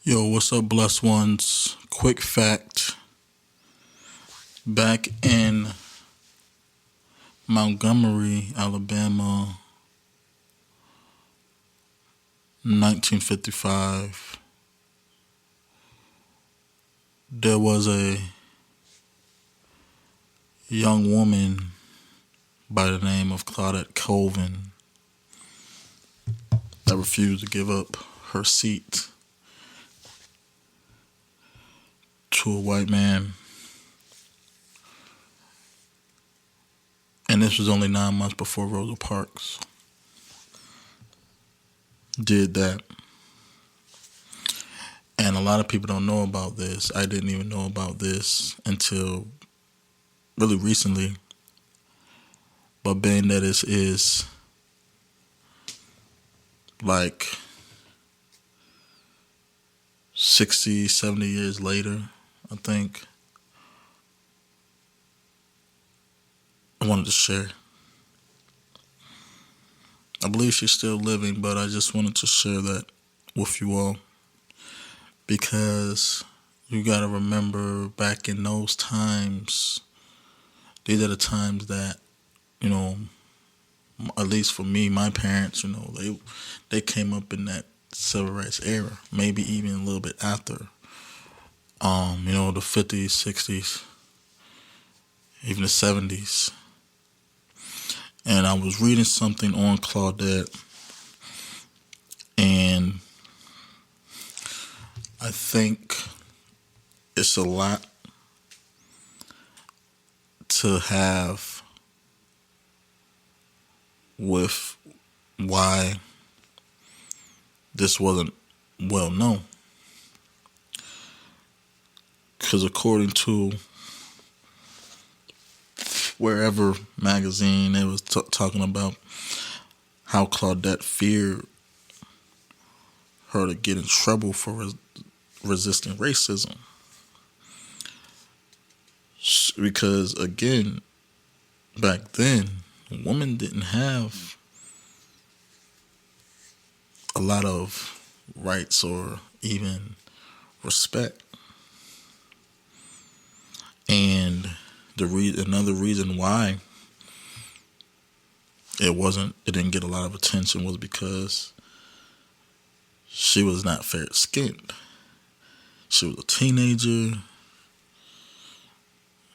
Yo, what's up, blessed ones? Quick fact. Back in Montgomery, Alabama, 1955, there was a young woman by the name of Claudette Colvin that refused to give up her seat to a white man. And this was only 9 months before Rosa Parks did that. And a lot of people don't know about this. I didn't even know about this until really recently. But being that this is like 60, 70 years later, I think, I wanted to share. I believe she's still living, but I just wanted to share that with you all. Because you got to remember back in those times, these are the times that, at least for me, my parents, they came up in that civil rights era, maybe even a little bit after. The 50s, 60s, even the 70s. And I was reading something on Claudette, and I think it's a lot to have with why this wasn't well known. Because according to Wherever magazine, it was talking about how Claudette feared her to get in trouble for resisting racism. Because, again, back then, women didn't have a lot of rights or even respect. And another reason why it didn't get a lot of attention was because she was not fair skinned. She was a teenager.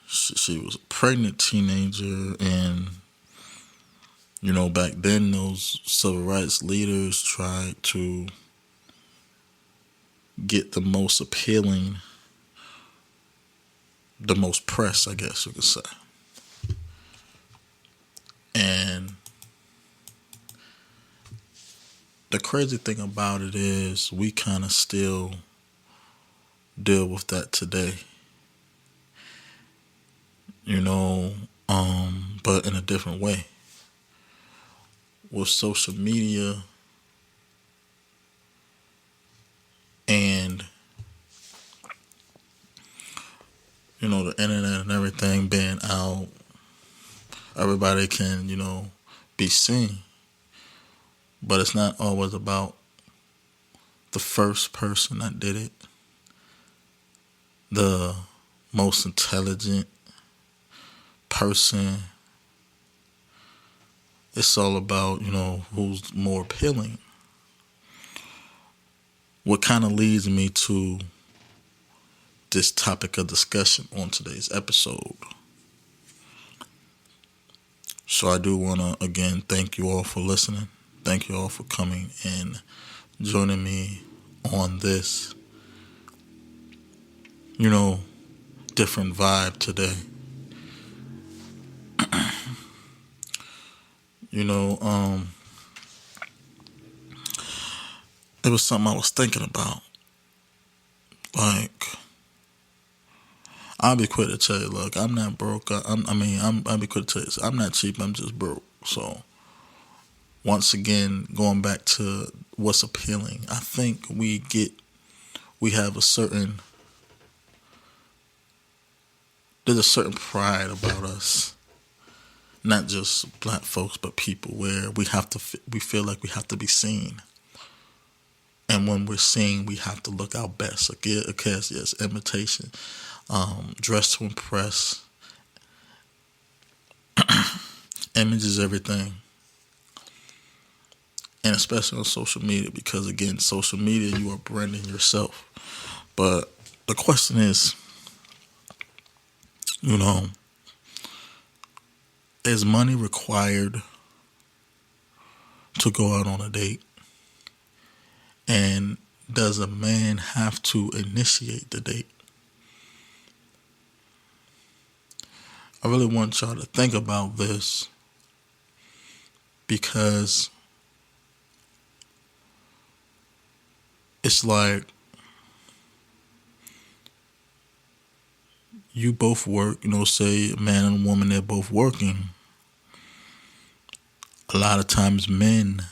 She was a pregnant teenager, and back then those civil rights leaders tried to get the most appealing, the most press, I guess you could say. And the crazy thing about it is we kind of still deal with that today. But in a different way. With social media and the internet and everything being out, everybody can, be seen. But it's not always about the first person that did it, the most intelligent person. It's all about, who's more appealing. What kind of leads me to this topic of discussion on today's episode. So I do want to, again, thank you all for listening. Thank you all for coming and joining me on this, different vibe today. It was something I was thinking about. Like, I'll be quick to tell you, look, I'm not broke. I'll be quick to tell you, I'm not cheap, I'm just broke. So, once again, going back to what's appealing, I think we have there's a certain pride about us, not just black folks, but people, where we feel like we have to be seen. And when we're seen, we have to look our best. Again, yes, imitation, dress to impress. Image is everything, and especially on social media, because again, social media, you are branding yourself. But the question is, you know, is money required to go out on a date? And does a man have to initiate the date? I really want y'all to think about this, because it's like you both work, say a man and a woman, they're both working. A lot of times men,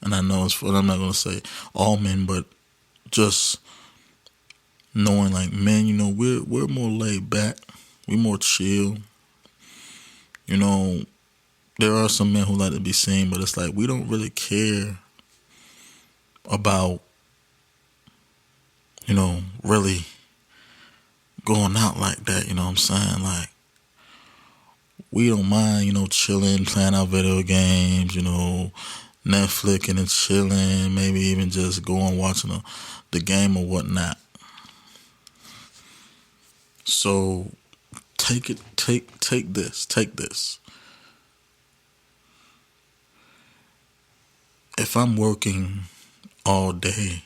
and I know I'm not going to say all men, but just knowing like men, we're more laid back, we're more chill. There are some men who like to be seen, but it's like we don't really care about, really going out like that. You know what I'm saying? Like, we don't mind, chilling, playing our video games, Netflixing and chilling, maybe even just going watching the game or whatnot. So take this. If I'm working all day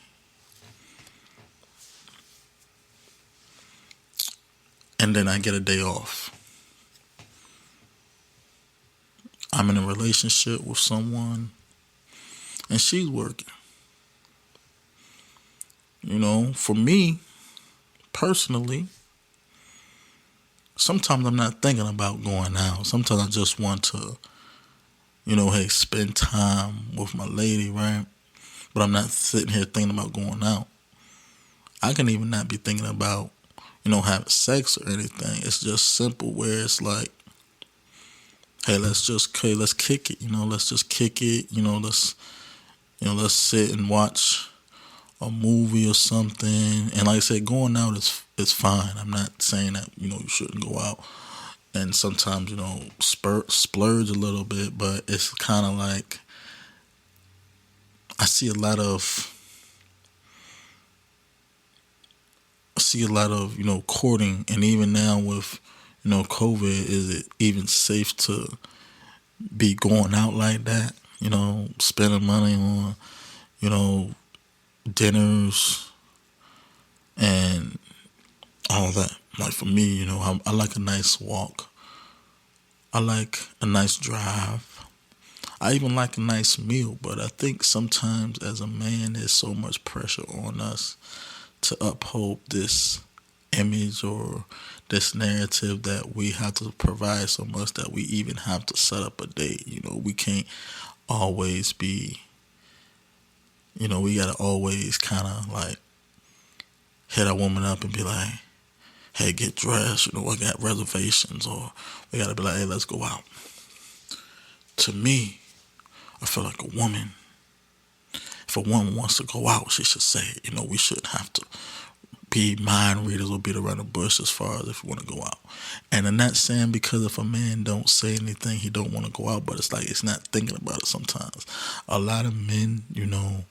and then I get a day off, I'm in a relationship with someone and she's working. For me personally, sometimes I'm not thinking about going out. Sometimes I just want to, hey, spend time with my lady, right? But I'm not sitting here thinking about going out. I can even not be thinking about, having sex or anything. It's just simple where it's like, hey, let's kick it. Let's just kick it. Let's sit and watch a movie or something. And like I said, going out is fine. I'm not saying that you shouldn't go out. And sometimes splurge a little bit, but it's kind of like I see a lot of courting, and even now with COVID, is it even safe to be going out like that? Spending money on dinners and all that. Like for me, I like a nice walk. I like a nice drive. I even like a nice meal. But I think sometimes as a man, there's so much pressure on us to uphold this image or this narrative that we have to provide so much that we even have to set up a date. We can't always be, we gotta always kind of like hit a woman up and be like, hey, get dressed, I got reservations, or we gotta be like, hey, let's go out. To me, I feel like if a woman wants to go out, she should say it. We shouldn't have to be mind readers or beat around the bush as far as if we want to go out. And I'm not saying because if a man don't say anything, he don't want to go out, but it's like it's not thinking about it sometimes. A lot of men, and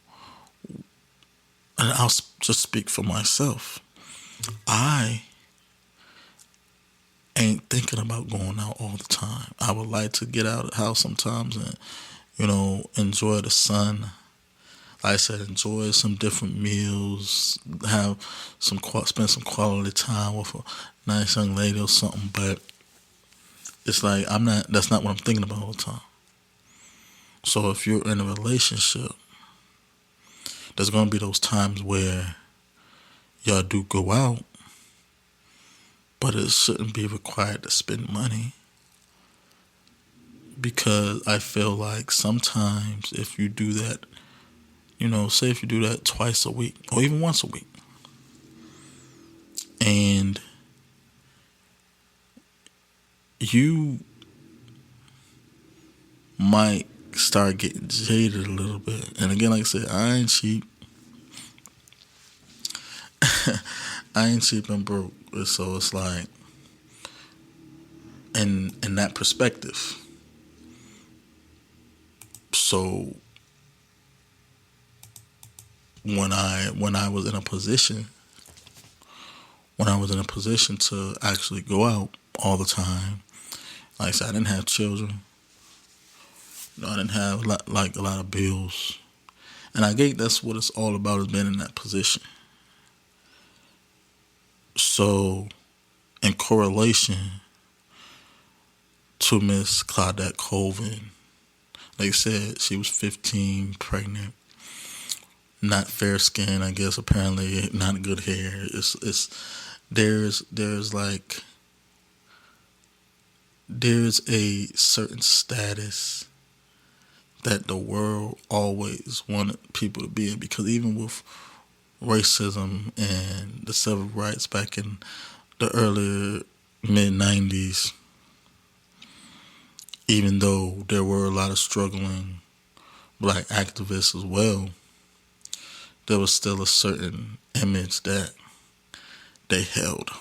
I'll just speak for myself. I ain't thinking about going out all the time. I would like to get out of the house sometimes and, enjoy the sun. Like I said, enjoy some different meals, spend some quality time with a nice young lady or something. But it's like that's not what I'm thinking about all the time. So if you're in a relationship, there's going to be those times where y'all do go out, but it shouldn't be required to spend money. Because I feel like sometimes if you do that, say if you do that twice a week or even once a week, and you might start getting jaded a little bit. And again, like I said, I ain't cheap. I ain't cheap and broke. So it's like, in that perspective. So when I was in a position to actually go out all the time, like I said, I didn't have children. I didn't have like a lot of bills, and I think that's what it's all about, is being in that position. So, in correlation to Miss Claudette Colvin, like I said, she was 15, pregnant, not fair skin. I guess apparently not good hair. It's there's like there's a certain status that the world always wanted people to be in, because even with racism and the civil rights back in the earlier mid 90s, even though there were a lot of struggling black activists as well, there was still a certain image that they held.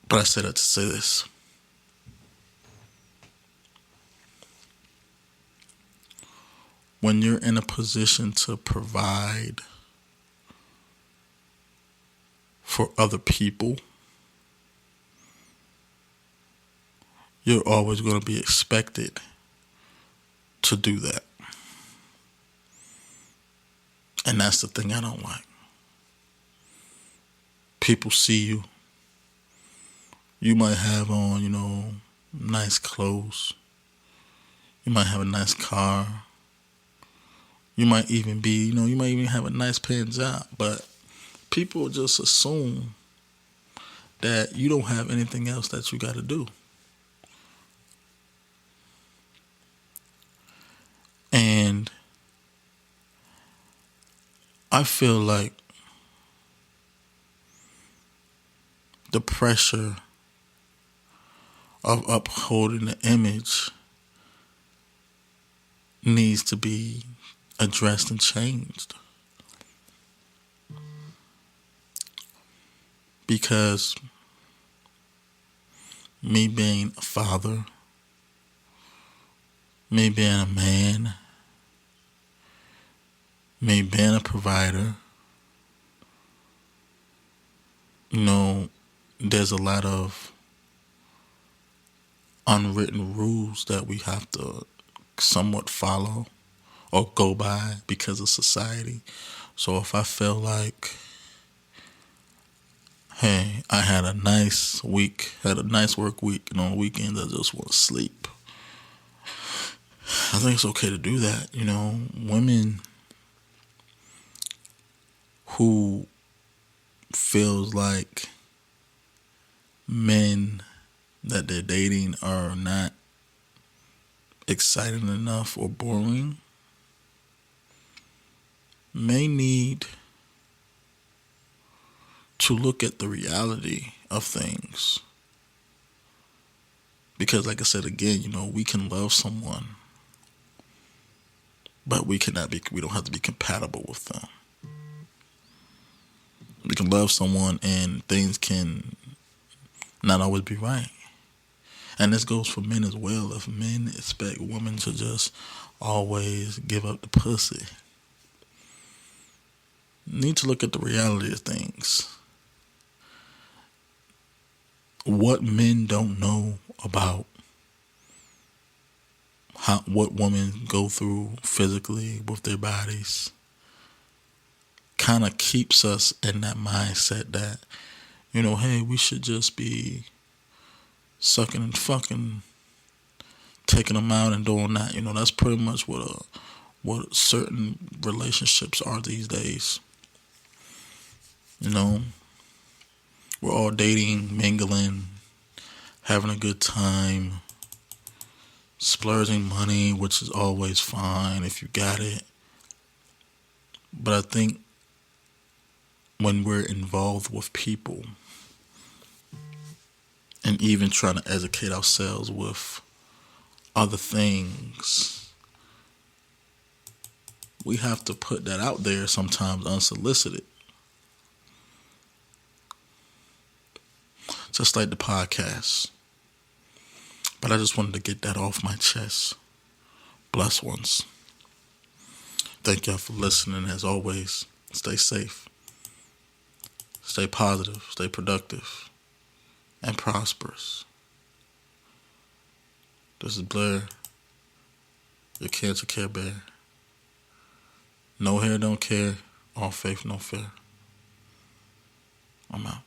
But I said that to say this. When you're in a position to provide for other people, you're always going to be expected to do that. And that's the thing I don't like. People see you. You might have on, nice clothes. You might have a nice car. You might even you might even have a nice paying job. But people just assume that you don't have anything else that you got to do. And I feel like the pressure of upholding the image needs to be addressed and changed. Because me being a father, me being a man, me being a provider, there's a lot of unwritten rules that we have to somewhat follow or go by because of society. So if I feel like, hey, I had a nice week, had a nice work week, and on the weekends I just want to sleep, I think it's okay to do that. Women who feels like men that they're dating are not exciting enough or boring may need to look at the reality of things. Because like I said again, we can love someone, but we don't have to be compatible with them. We can love someone and things can not always be right. And this goes for men as well. If men expect women to just always give up the pussy, you need to look at the reality of things. What men don't know about what women go through physically with their bodies kind of keeps us in that mindset that, hey, we should just be sucking and fucking, taking them out and doing that. That's pretty much what certain relationships are these days. We're all dating, mingling, having a good time, splurging money, which is always fine if you got it. But I think when we're involved with people and even trying to educate ourselves with other things we have to put that out there sometimes unsolicited. Just like the podcast. But I just wanted to get that off my chest. Blessed ones. Thank y'all for listening. As always, stay safe. Stay positive. Stay productive. And prosperous. This is Blair, your cancer care bear. No hair, don't care. All faith, no fear. I'm out.